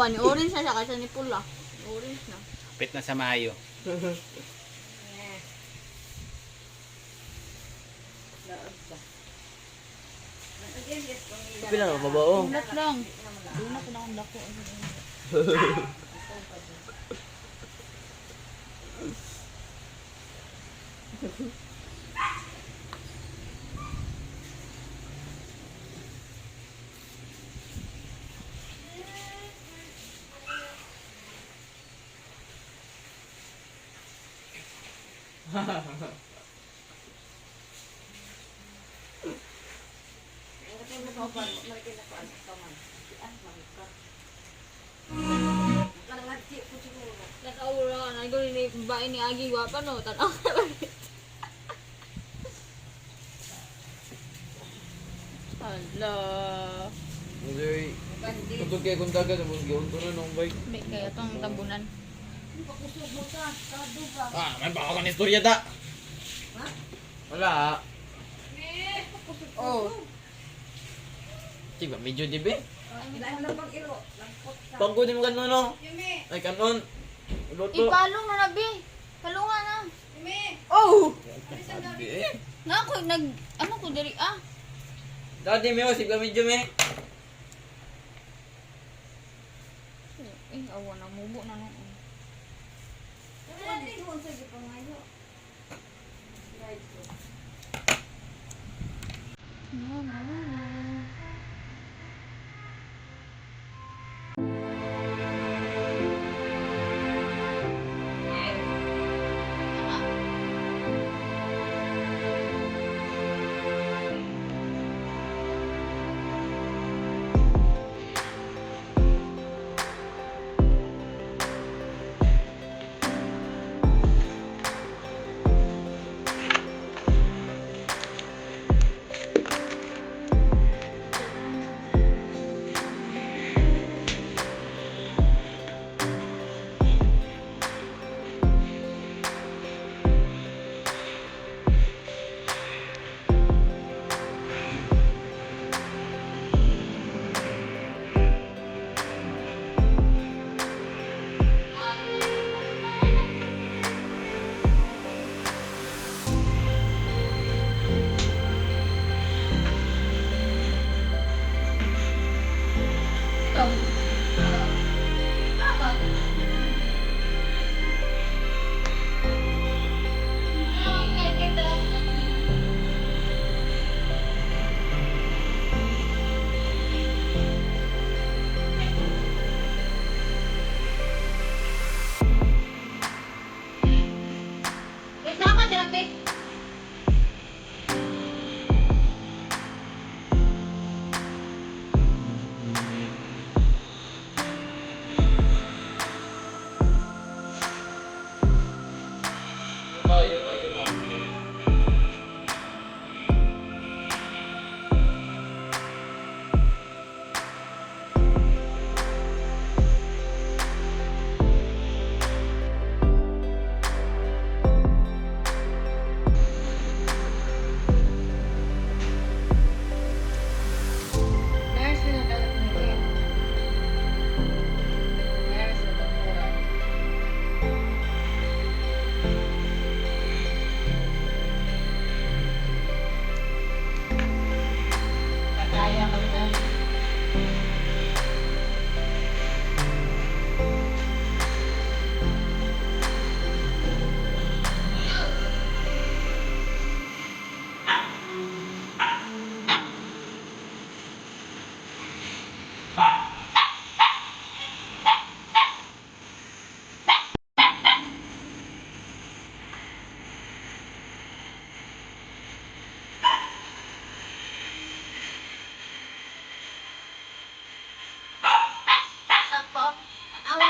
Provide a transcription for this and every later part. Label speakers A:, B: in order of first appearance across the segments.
A: Awan, orange na siya kasi ni pula. Orange na.
B: Pit na sa Mayo.
C: Pila na mabaong.
A: Dunat lang. Dunat na akong dako. Nakaura ka na. Ikaw ni bae ni Agi. Wapa no. Tanaw ka lang. Hala.
C: Uy. Kung kaya kung dagat mo giyon to na nung bike.
A: May kaya itong tambunan.
C: May baka ka na istorya da. Wala.
A: Oh.
C: Tiba medyo dibe. Pagko di mo kanon no. Ay kanon. Luto.
A: Ipalong na nabi. Palunga na. Oh!
C: Sabi eh.
A: Nga ako, ano ko diri
C: Dati may wasip ka medyo me.
A: Awa na, mubo na nung.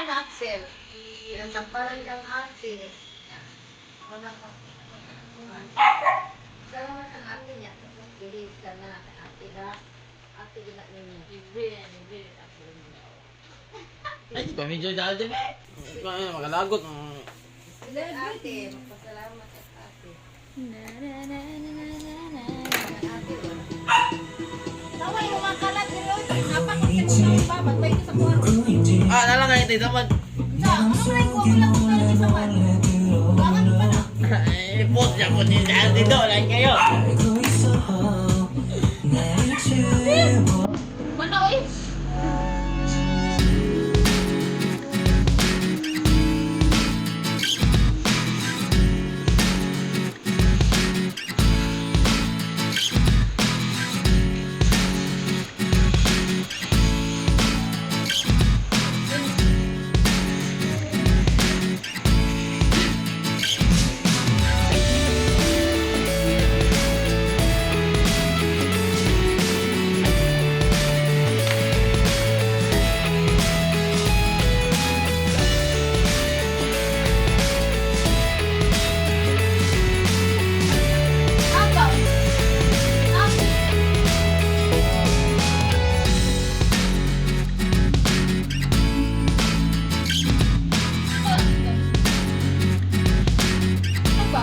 D: Axel. Pinagsampalan kang ate. Wala ka. Salamat ang ate niya. Believe ka na kay ate na. Ate gina ninyo.
C: Ay, di ba medyo dati me. Makalagot.
D: Ate, magpasalamat sa ate. Taway mo mga kalat. Napakasya ko sa iba. Matbay ko sa kuwan.
C: nalang ngayon dito man.
A: Sa, ano ba yung kuha mo lang kung talaga sa man? Bakit pa na?
C: Post niya po ni dito. Like kayo.
A: Mana oy? Apa? Apa? Apa?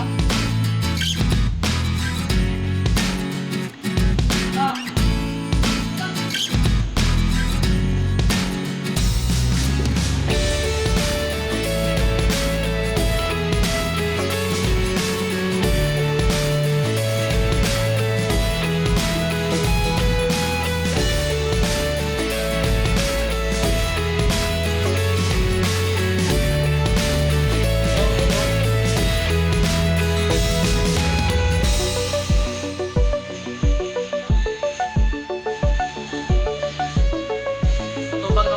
C: Tumbang na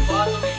C: buhato eh.